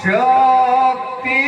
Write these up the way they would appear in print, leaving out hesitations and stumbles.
શક્તિ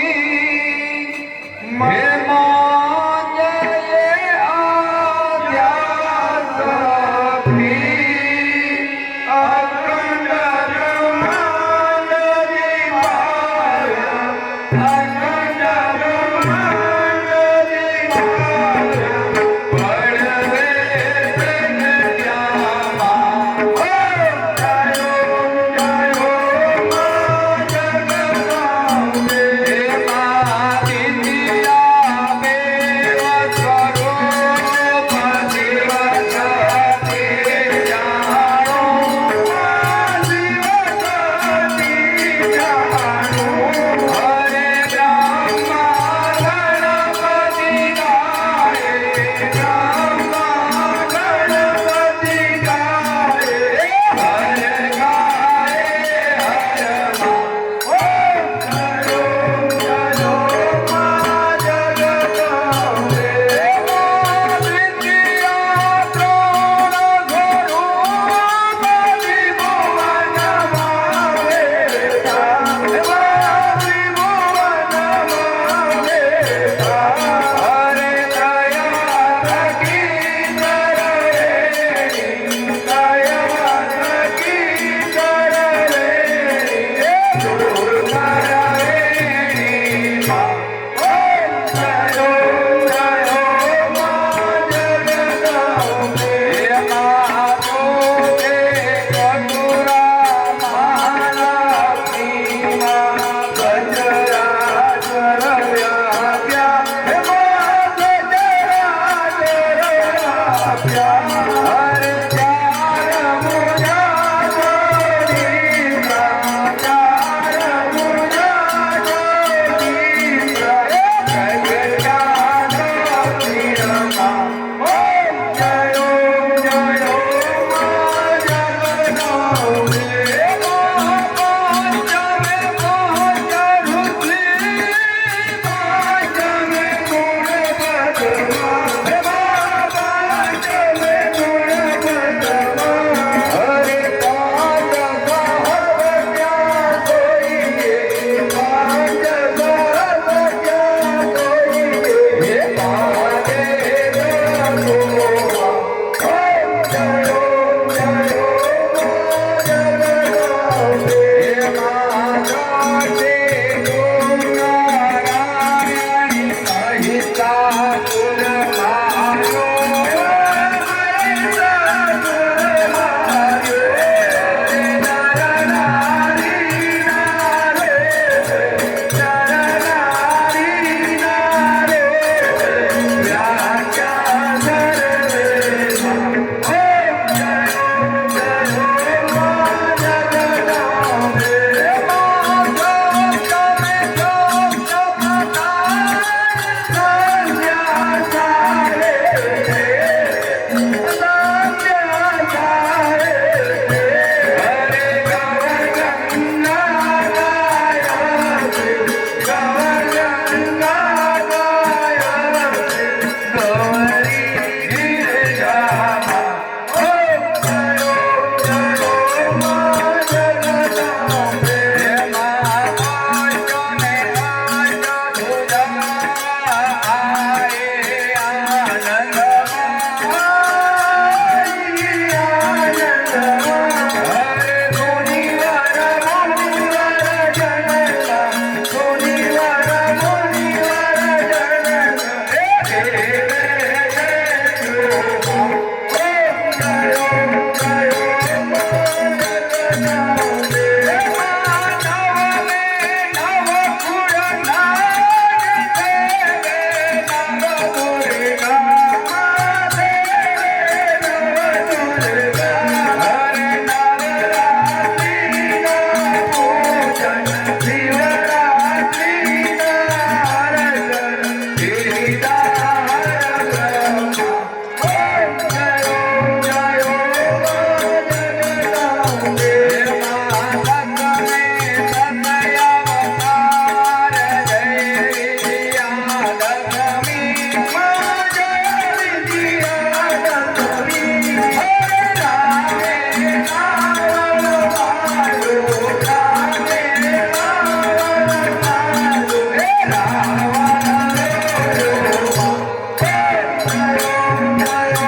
Jai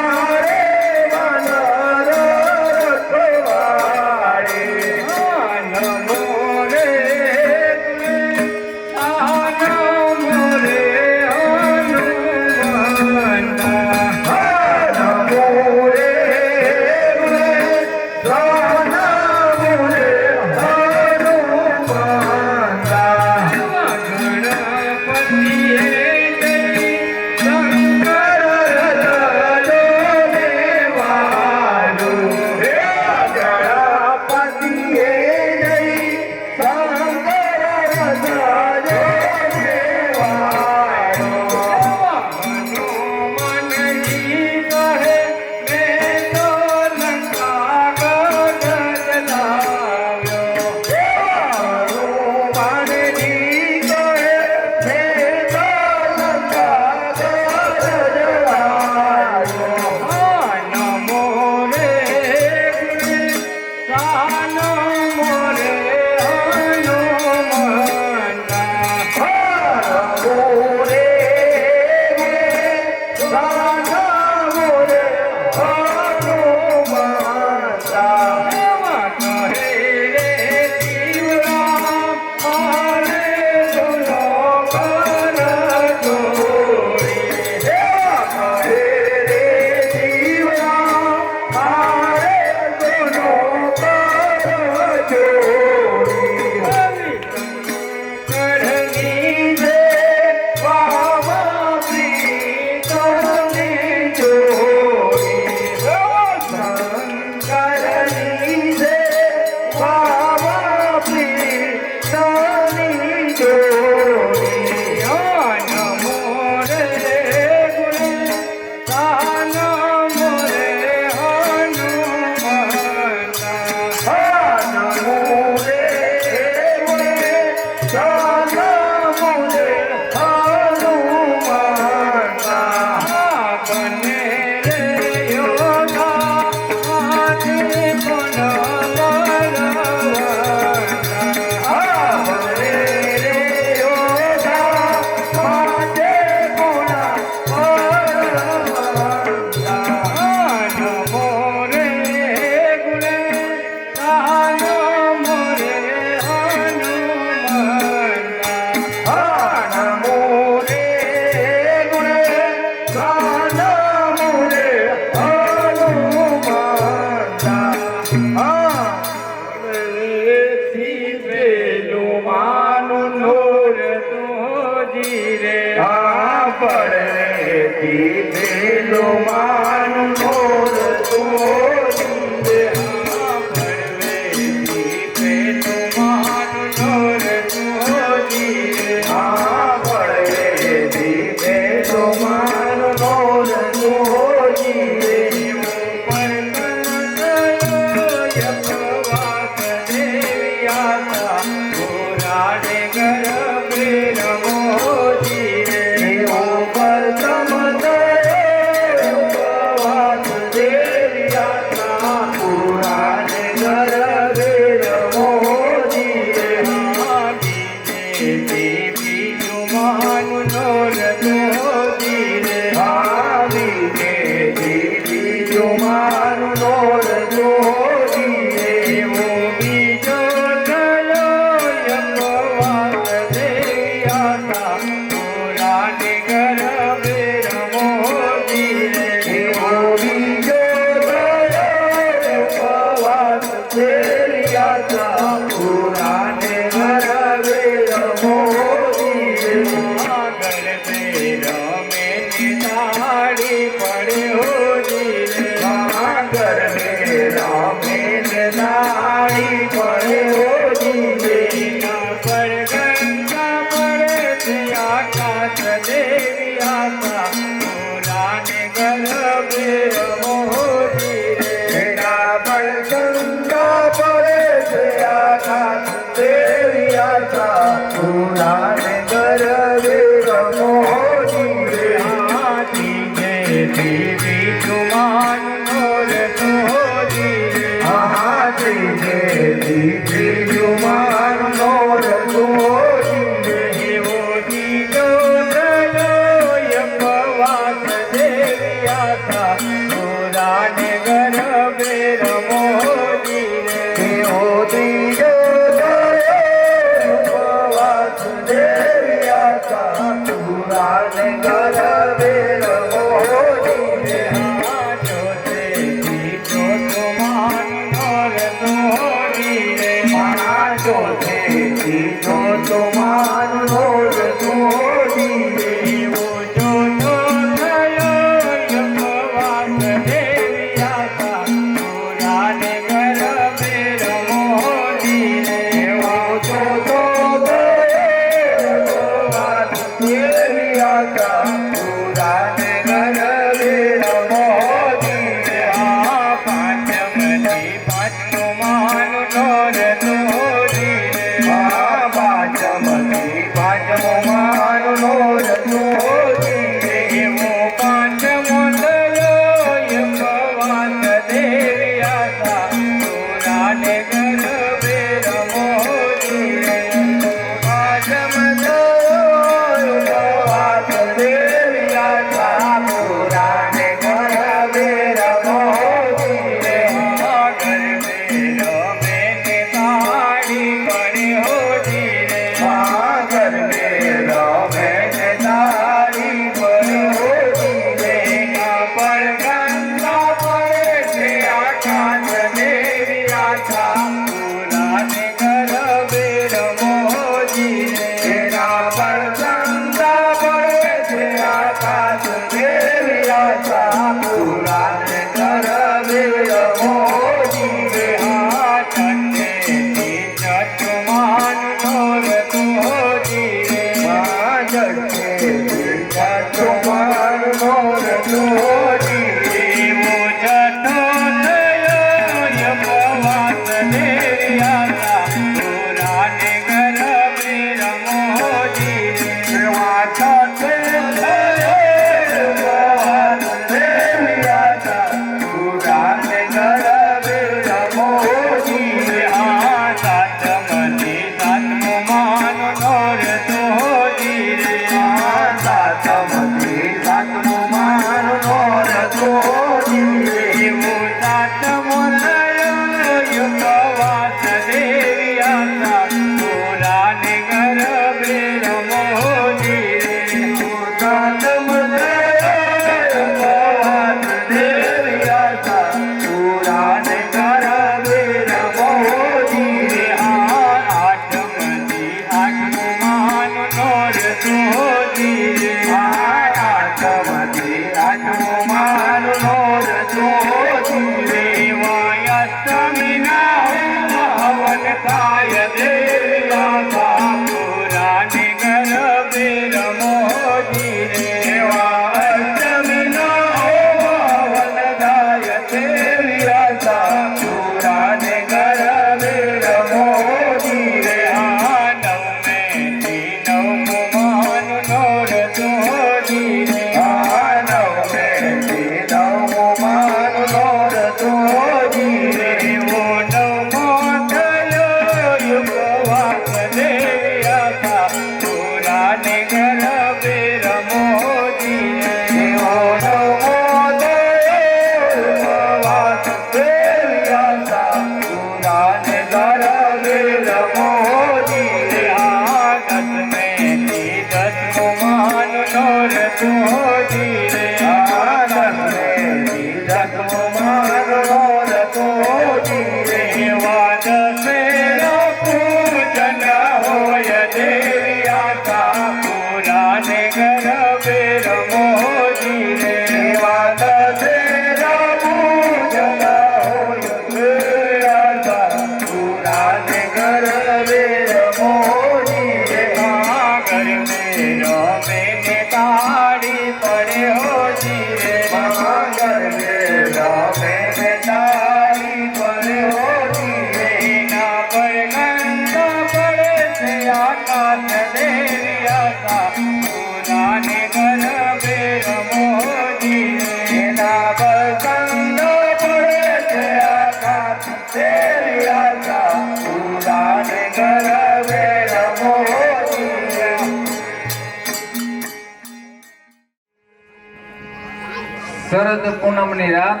શરદ પૂનમની રાત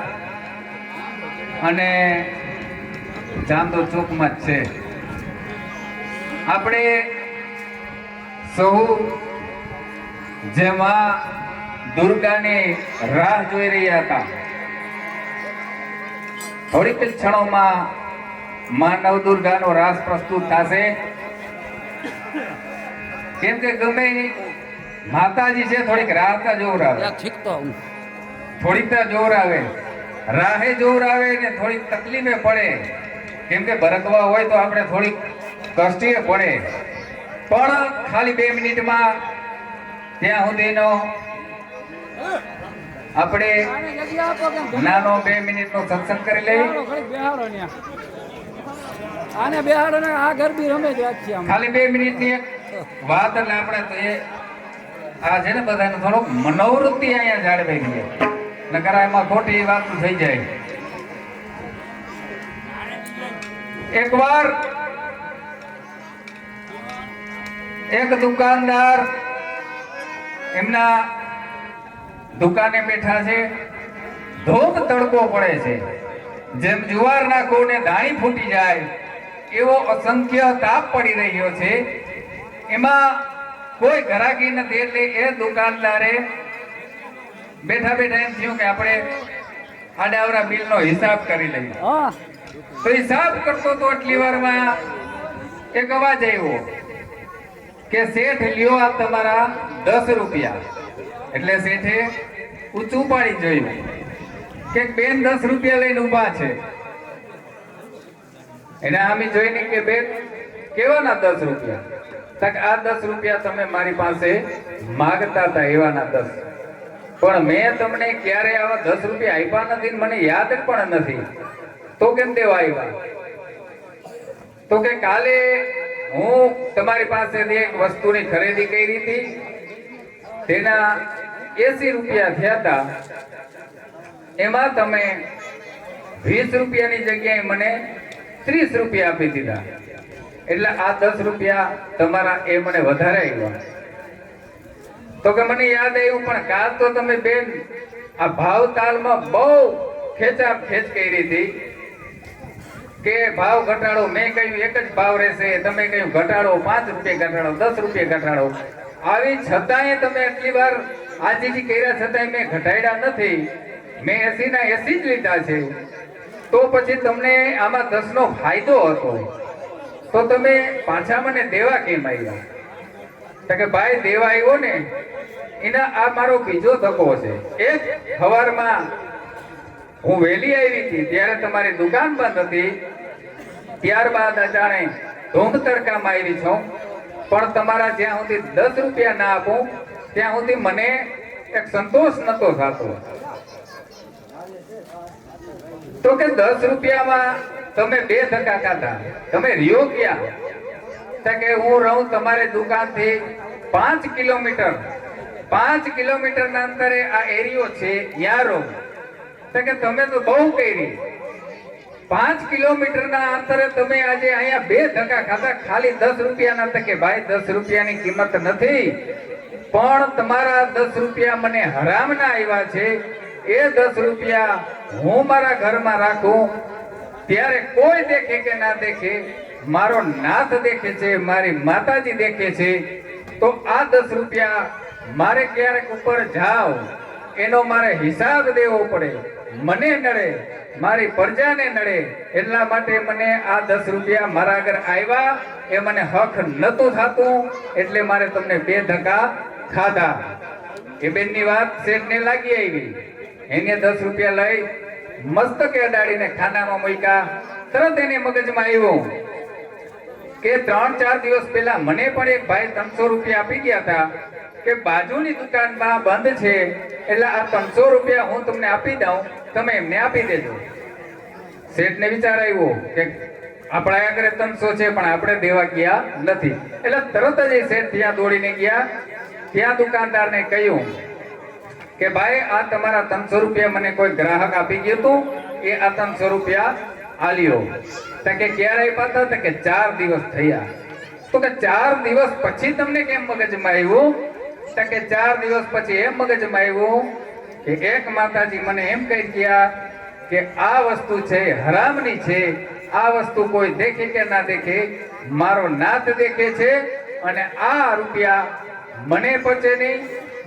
અને ચાંદો ચોકમાં જ છે. આપણે સૌ જેમાં દુર્ગાની રાહ જોઈ રહ્યા હતા. થોડીક જ ક્ષણોમાં માં નવદુર્ગાનો રાસ પ્રસ્તુત થશે. કેમ કે ગમે માતાજી છે થોડીક રાહતા જોર આવે, થોડીક જોર આવે, રાહે જોર આવે ને થોડીક તકલીફે પડે. કેમ કે ભરતવા હોય તો આપણે થોડીક કષ્ટીએ પડે, પણ ખાલી 2 મિનિટમાં ત્યાં સુધીનો આપણે નાનો 2 મિનિટનો સત્સંગ કરી લઈએ. ખાલી 2 મિનિટની એક વાત એટલે આપણે તો એ આ છે ને બધાને થોડોક મનોવૃત્તિ અહીંયા જાળવાઈ ગઈ, નકર એમાં ખોટી વાત થઈ જાય. એકવાર એક દુકાનદાર એમના દુકાને બેઠા છે. ધોધ તડકો પડે છે, જેમ જુવાર નાખો ને દાણી ફૂટી જાય એવો અસંખ્ય તાપ પડી રહ્યો છે. એમાં કોઈ ઘરાકી નથી, એટલે એ દુકાનદારે બેઠા બેઠા એમ થયું કે આપણે આડાવરા બિલનો હિસાબ કરી લઈએ. તો હિસાબ કરતો તો એટલી વારમાં એક અવાજ આવ્યો કે શેઠ લ્યો આ તમારા 10 રૂપિયા. એટલે શેઠે ઊંચું પાડી જોયું કે બેન 10 રૂપિયા લઈને ઊભા છે. એને આમી જોઈને કે બેન કેવાના 10 રૂપિયા? આ 10 રૂપિયા તમે મારી પાસે માગતા હતા એવાના 10, પણ મેં તમને ક્યારે આવા 10 રૂપિયા આપ્યા નથી, મને યાદ પણ નથી. તો કેમ દેવા આવ્યા? તો કે કાલે હું તમારી પાસેથી એક વસ્તુની ખરીદી કરી હતી, તેના 80 રૂપિયા થયા હતા. એમાં તમે 20 રૂપિયાની જગ્યાએ મને 30 રૂપિયા આપી દીધા, એટલે આ 10 રૂપિયા તમારા એ મને વધારે આવ્યા. તો કે મને યાદ આવ્યું, પણ કાલ તો તમે બેન આ ભાવ તાલમાં બહુ ખેંચા ખેંચ કરી હતી કે ભાવ ઘટાડો. મેં કહ્યું એક જ ભાવ રહેશે, તમે કહ્યું ઘટાડો, 5 રૂપિયા ઘટાડો, 10 રૂપિયા ઘટાડો. આવી છતાંય તમે એટલી વાર આજીજી કર્યા છતાંય મેં ઘટાડ્યા નથી. મેં 80 ના 80 જ લીધા છે. તો પછી તમને આમાં 10 નો ફાયદો હતો, તો તમે પાછા મને દેવા કેમ આવ્યા? તો કે ભાઈ દેવા આવ્યો ને એના આ મારો બીજો ધક્કો છે. એક સવારમાં હું વહેલી આવી હતી ત્યારે તમારી દુકાન બંધ હતી, ત્યારબાદ અજાણે ધૂમ તડકામાં આવી છું, પણ તમારા જ્યાં સુધી 10 રૂપિયા ના આપું ત્યાં સુધી મને એક સંતોષ નતો થતો. તો કે 10 રૂપિયામાં તમે 2 ધક્કા ખાધા, તમે રહ્યો ક્યાં? તો કે હું રહું તમારી દુકાનથી 5 કિલોમીટર, 5 કિલોમીટરના અંતરે આ એરિયો છે, ત્યાં રહું. તો કે તમે તો બહુ કરી, 5 કિલોમીટરના અંતરે તમે આજે અહીંયા 2 ધક્કા ખાધા ખાલી 10 રૂપિયાના. તો કે ભાઈ 10 રૂપિયાની કિંમત નથી, પણ તમારા 10 રૂપિયા મને હરામના આવ્યા છે. એ 10 રૂપિયા હું મારા ઘરમાં રાખું ત્યારે કોઈ દેખે કે ના દેખે, મારો નાથ દેખે છે, મારી માતાજી દેખે છે, તો આ 10 રૂપિયા મારે ક્યારેક ઉપર જાવ એનો મારે હિસાબ દેવો પડે, મને નડે, મારી પ્રજાને નડે. એટલા માટે મને આ 10 રૂપિયા મારા આગળ આવ્યા એ મને હક નતું થતું, એટલે મારે તમને 2 ધક્કા ખાધા. એ બેનની વાત શેઠને લાગી આવી. એને 10 રૂપિયા લઈ મસ્તકે અડાડીને ખાનામાં મૂક્યા. તરત એને મગજમાં આવ્યું કે 3-4 દિવસ પહેલા મને પણ એક ભાઈ 300 રૂપિયા આપી ગયા હતા કે બાજુની દુકાનમાં બંધ છે, એટલે આ 300 રૂપિયા હું તમને આપી દઉં, તમે એમને આપી દેજો. શેઠને વિચાર આવ્યો કે આપણા આગળ 300 છે પણ આપણે દેવા ગયા નથી. એટલે તરત જ એ શેઠ ત્યાં દોડીને ગયા, ત્યાં દુકાનદારને કહ્યું કે ભાઈ આ તમારા 300 રૂપિયા મને કોઈ ગ્રાહક આપી ગયું હતું, એ આ 300 રૂપિયા આલ્યો. તો કે ક્યારે આપ્યા હતા? તો કે 4 દિવસ થયા. તો કે 4 દિવસ પછી તમને કેમ મગજમાં આવ્યું? તો કે 4 દિવસ પછી એમ મગજમાં આવ્યું કે એક માતાજી મને એમ કહી ગયા કે આ વસ્તુ છે હરામની છે, આ વસ્તુ કોઈ દેખે કે ના દેખે, મારો નાથ દેખે છે, અને આ રૂપિયા મને પચે નહીં,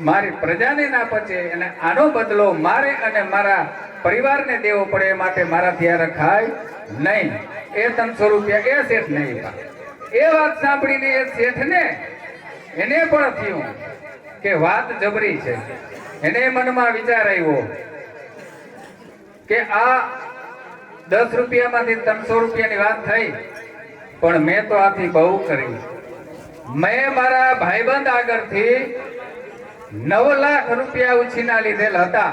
મારી પ્રજાને ના પચે, અને આનો બદલો મારે અને મારા પરિવારને દેવો પડે, માટે મારાથી આ રખાય નહીં. એ 300 રૂપિયા એ શેઠ નહીં. એ વાત સાંભળીને એ શેઠને એને પણ થયું કે વાત જબરી છે. એને મનમાં વિચાર આવ્યો કે આ 10 રૂપિયામાંથી 300 રૂપિયાની વાત થઈ, પણ મેં તો આથી બહુ કરી. મેં મારા ભાઈબંધ આગળથી 9 લાખ રૂપિયા ઉછીના લીધેલ હતા,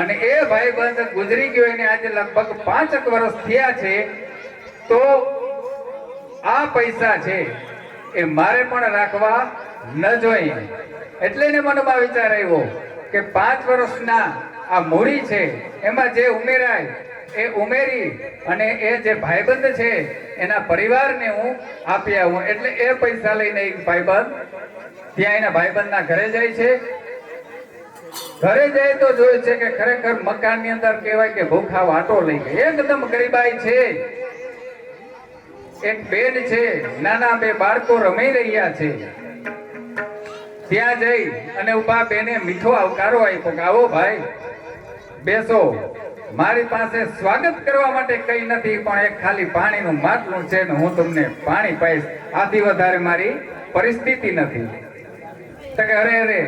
અને એ ભાઈબંધ ગુજરી ગયો, એને આજે લગભગ 5 વર્ષ થયા છે. તો આ પૈસા છે એ મારે પણ રાખવા ન જોઈએ. એટલે એને મનમાં વિચાર આવ્યો કે 5 વર્ષના આ મૂડી છે એમાં જે ઉમેરાય એ ઉમેરી અને એ જે ભાઈબંધ છે એના પરિવારને હું આપી આવું. એટલે એ પૈસા લઈને એક ભાઈબંધ ત્યાં એના ભાઈબંધના ઘરે જાય છે. ઘરે જાય તો જોયું છે કે ખરેખર મકાનની અંદર કહેવાય કે ભૂખા વાટો લઈ ગઈ, એકદમ ગરીબાઈ છે. એક બેન છે, નાના 2 બાળકો રમી રહ્યા છે. ત્યાં જઈ અને ઉભા બેને મીઠો આવકારો આપ્યો કે આવો ભાઈ બેસો, મારી પાસે સ્વાગત કરવા માટે કઈ નથી, પણ એક ખાલી પાણીનું માટલું છે ને હું તમને પાણી પાઈશ, આથી વધારે મારી પરિસ્થિતિ નથી. તો કે અરે અરે,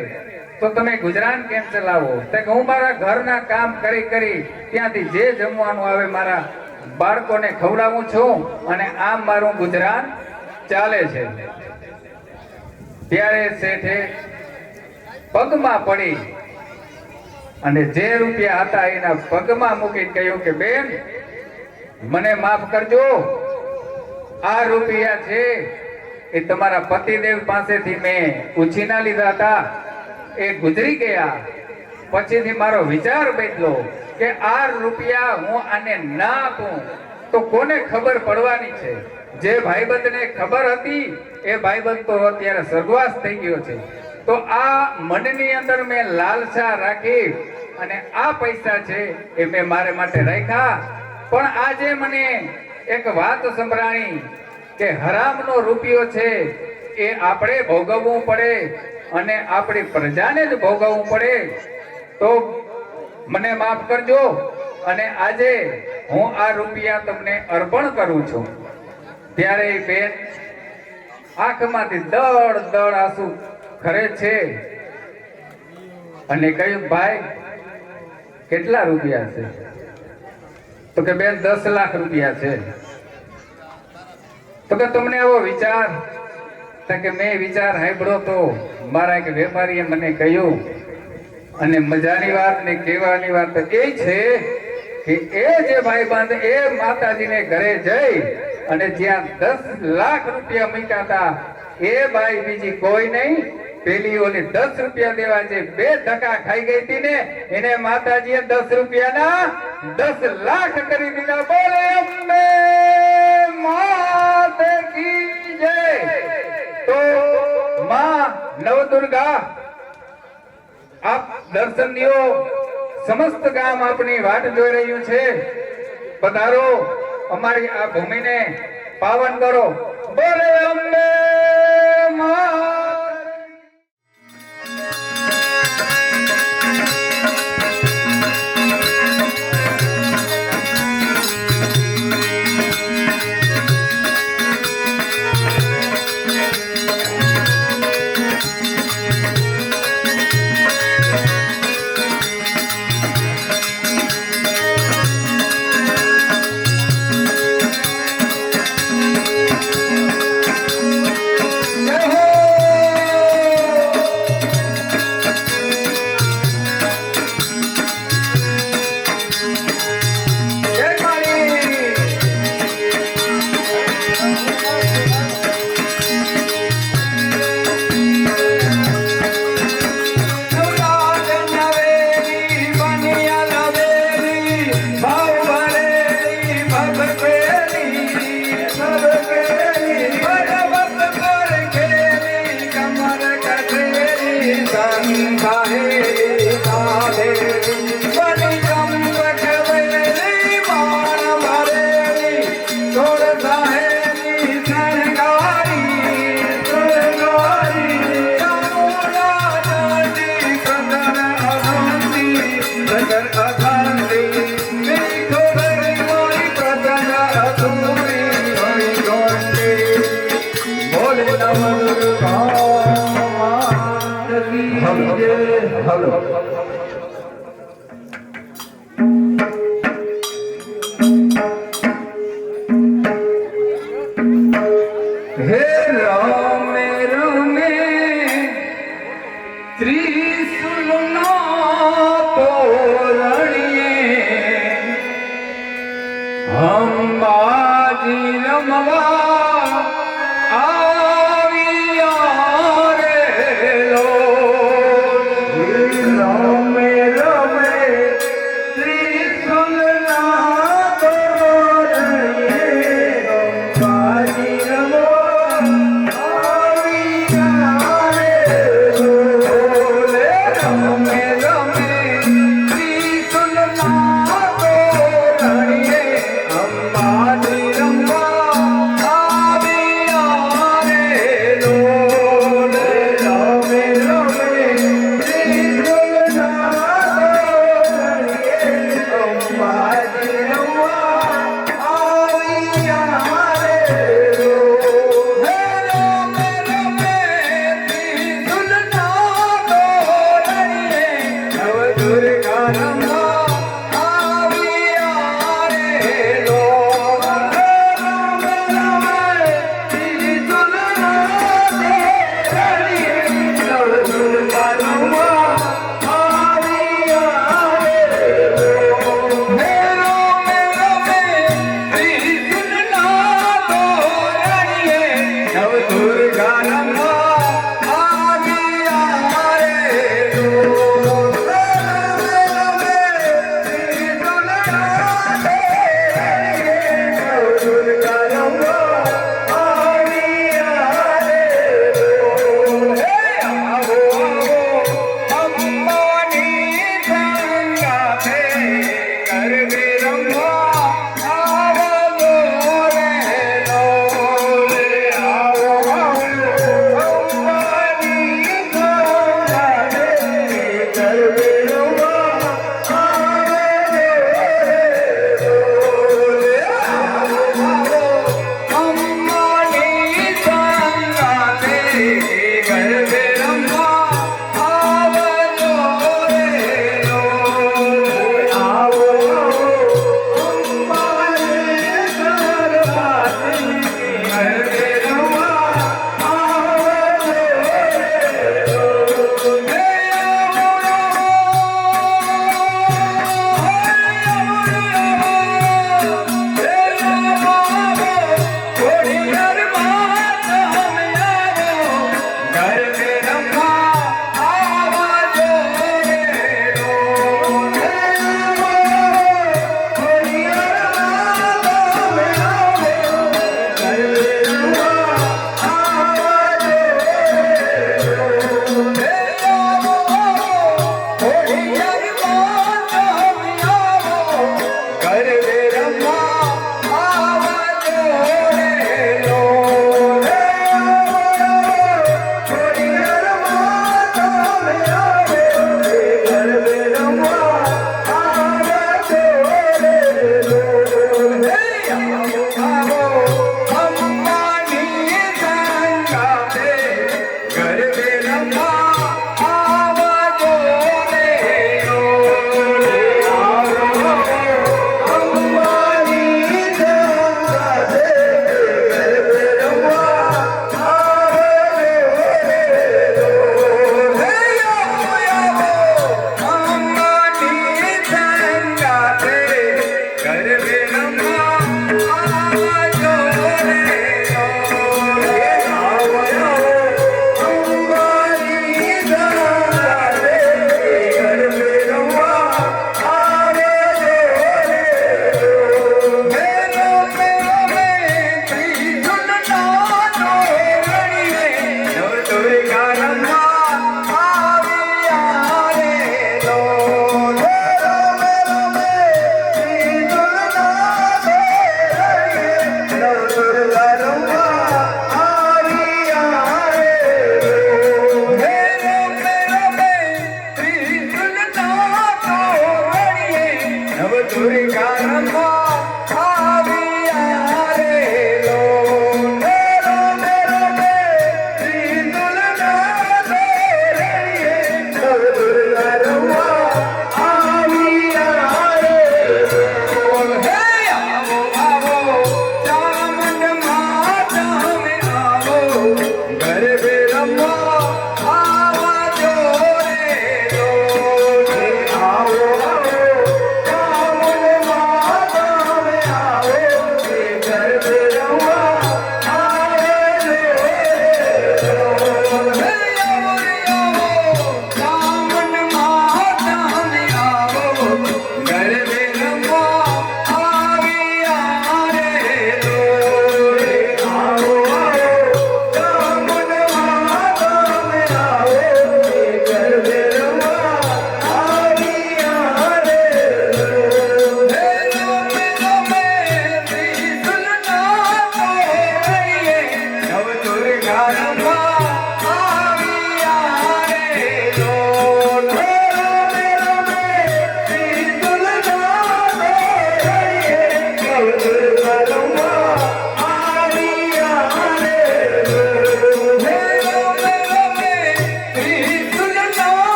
તો તમે ગુજરાન કેમ ચલાવો? તો કે હું મારા ઘરના કામ કરી કરી ત્યાંથી જે જમવાનું આવે મારા બાળકોને ખવડાવું છું, અને આમ મારું ગુજરાન ચાલે છે. ત્યારે શેઠે પગમાં પડી અને જે રૂપિયા હતા એના પગમાં મૂકી કહ્યું કે બેન મને માફ કરજો, આ રૂપિયા છે એ તમારા પતિદેવ પાસેથી મેં ઉછીના લીધા હતા, એ ગુજરી ગયા. પછીથી મારો વિચાર બદલો કે આ રૂપિયા હું આને ના આપું તો કોને ખબર પડવાની છે. જે ભાઈબંધને ખબર હતી એ ભાઈબંધ તો અત્યારે સ્વર્ગવાસ થઈ ગયો છે. તો આ મનની અંદર મેં લાલસા રાખી અને આ પૈસા છે એ મેં મારે માટે રાખ્યા. પણ આજે મને એક વાત સંભળાણી કે હરામનો રૂપિયો છે એ આપણે ભોગવવું પડે અને આપણી પ્રજાને જ ભોગવવું પડે. તો મને માફ કરજો, અને આજે હું આ રૂપિયા તમને અર્પણ કરું છું. ત્યારે એ બેન આંખમાંથી દળ દળ આંસુ ખરે છે અને કહ્યું ભાઈ કેટલા રૂપિયા છે? તો કે બેન 10 લાખ રૂપિયા છે. તો કે તમને આવો વિચાર? તો કે મેં વિચાર સાંભળ્યો તો મારા એક વેપારીએ મને કહ્યું, અને મજાની વાત ને કહેવાની વાત તો એ છે કે એ જે ભાઈબંધ એ માતાજીને ઘરે જઈ અને જ્યાં 10 લાખ રૂપિયા મૂક્યા હતા એ બાઈ બીજી કોઈ નહીં, પેલી ઓલી 10 રૂપિયા દેવા જે 2 ધક્કા ખાઈ ગઈ હતી ને એને માતાજીએ 10 રૂપિયાના 10 લાખ કરી દીધા. બોલે અંબે માત કી જય. તો માં નવદુર્ગા આપ દર્શન દિયો. સમસ્ત ગામ આપની વાટ જોઈ રહ્યું છે. પધારો, અમારી આ ભૂમિને પાવન કરો. બોલે અંબે મા. અંબાજી રમવા આવ્યા રે લો. રમે રમે ત્રિશુલના તોરણે અંબાજી રમવા આવ્યા રે લો. રમે રમે ત્રિશુલના તોરણે અંબાજી રમવા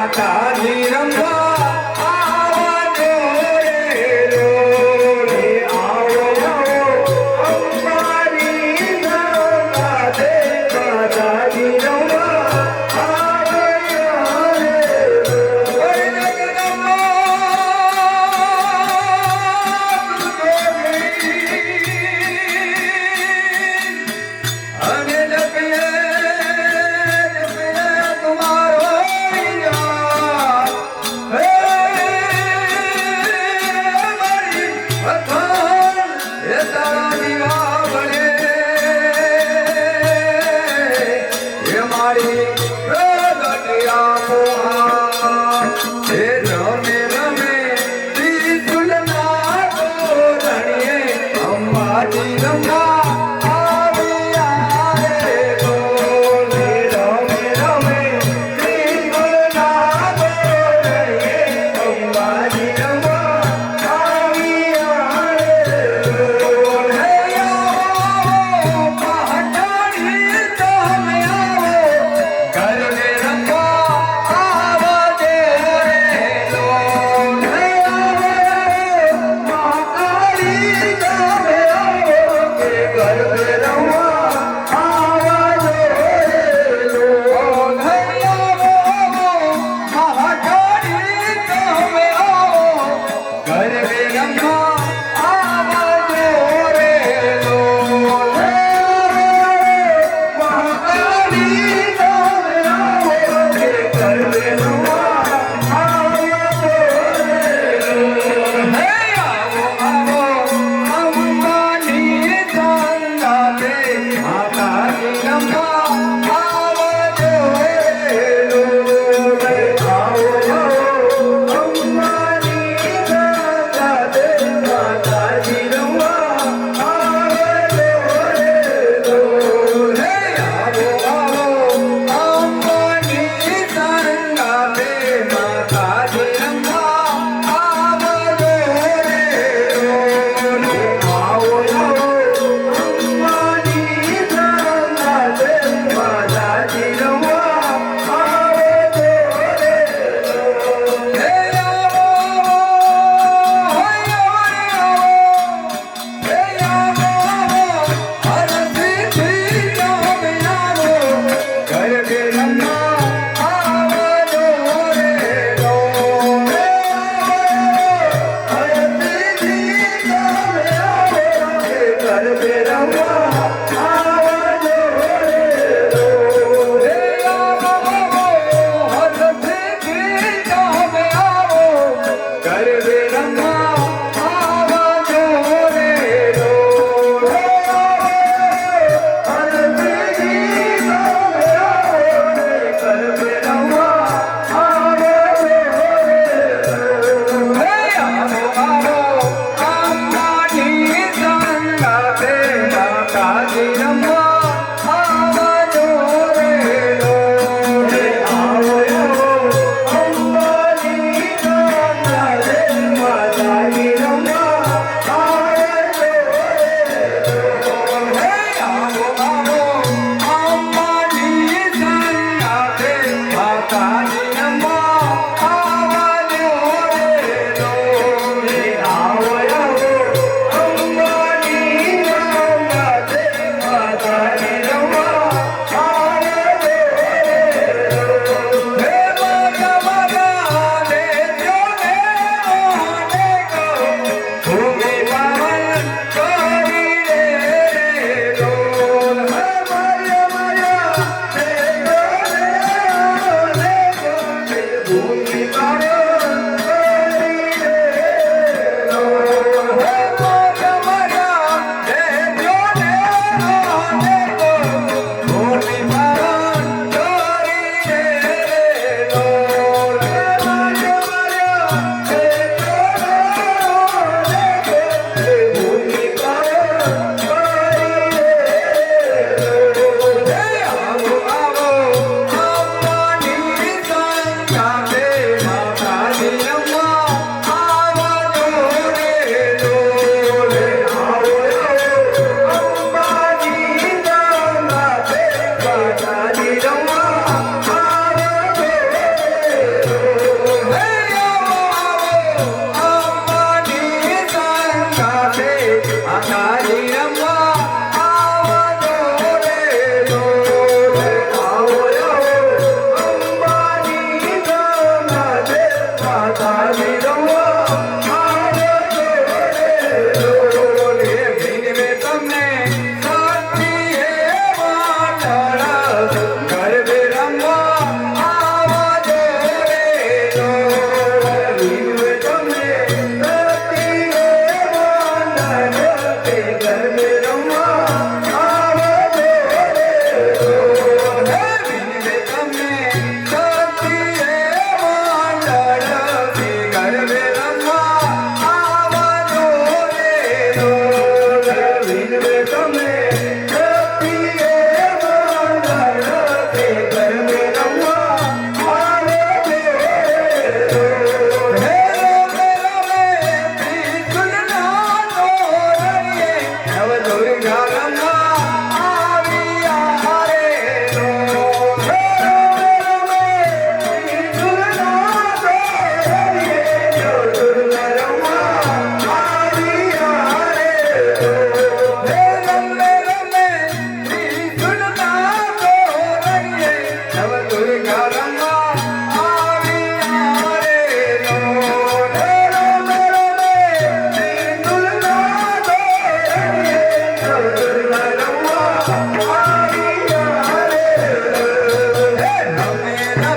માતાજી રમવા આવજો રે લોલે આવો અંબાની રમવા દે માતાજી રમવા આવ્યા અને જપિયે જપિયે તમારો યાદ હે મારી અથાણ એ તારા દીવા બળે એ મારી પ્રગટ્યા મોહા હે રમે રમે ત્રિશુલના તોરણીએ અંબાજી રમવા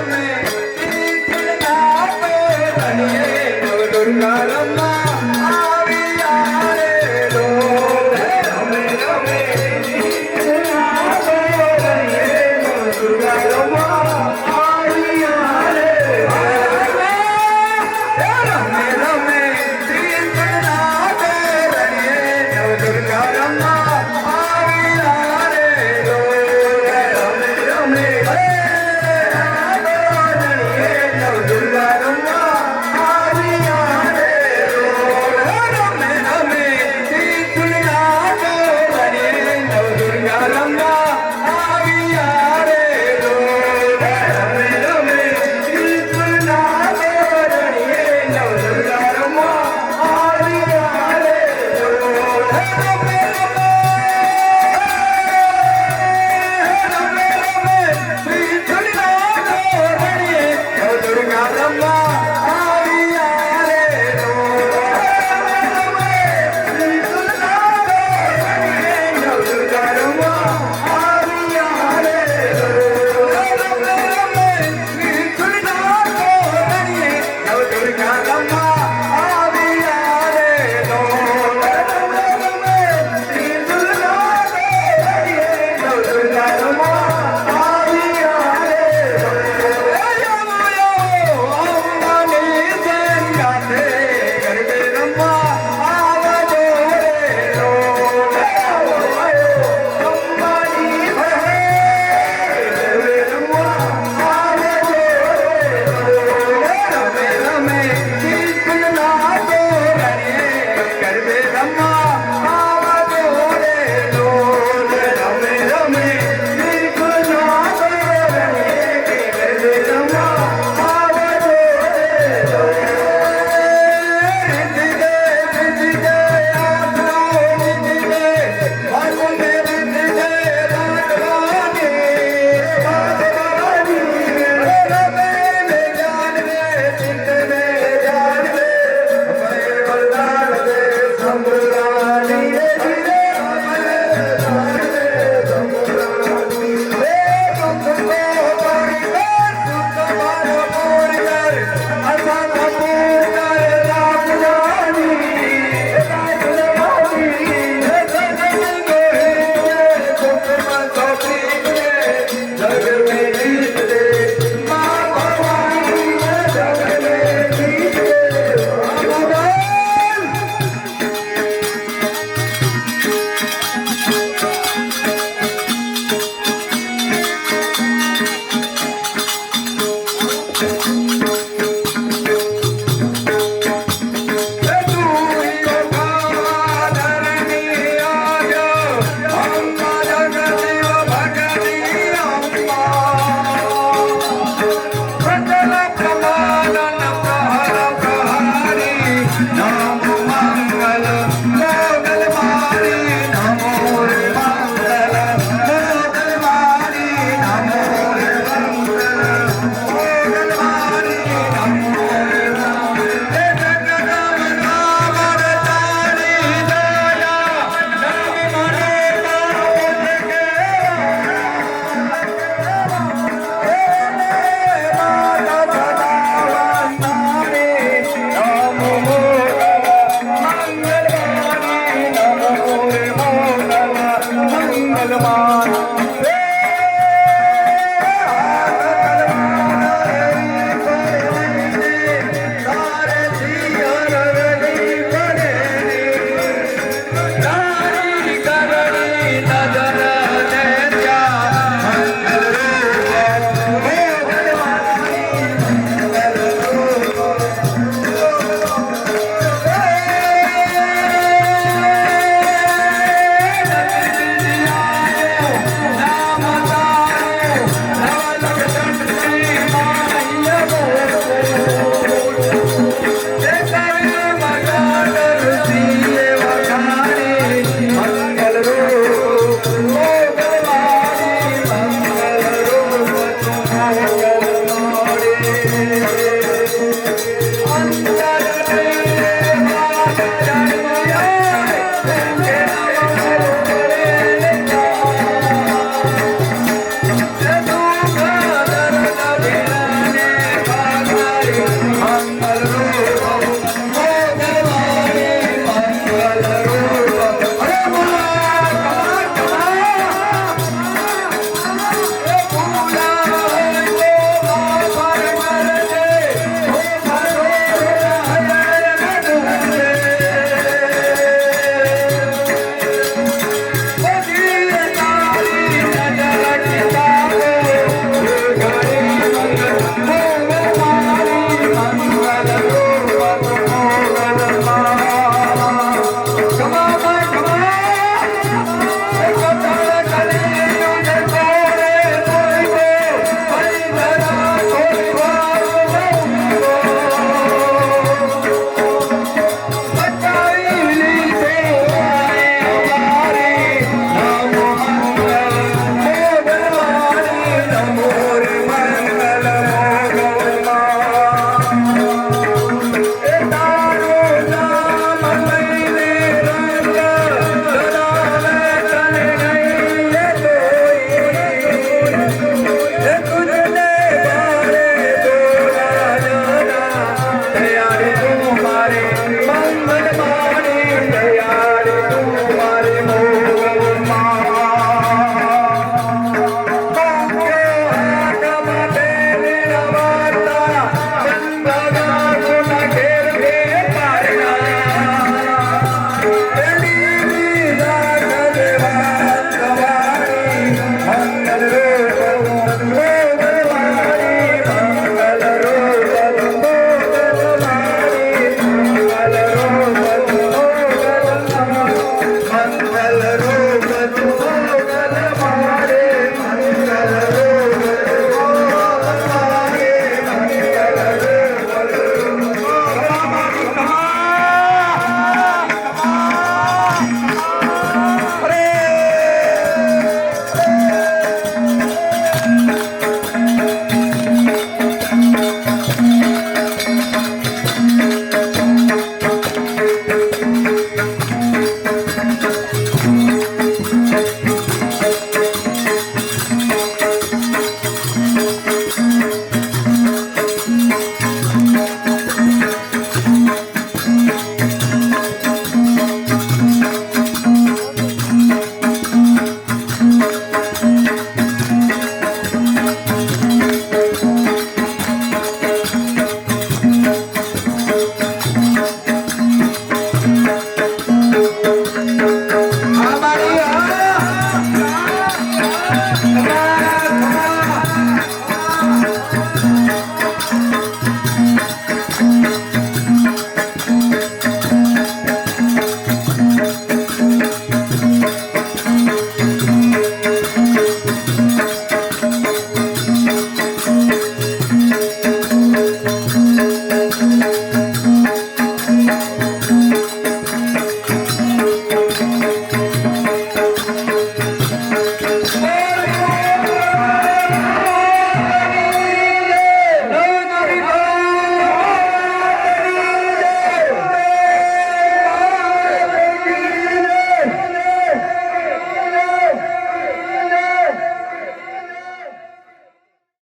રમે, તીર્થના પે રણીએ, નવદુર્ગા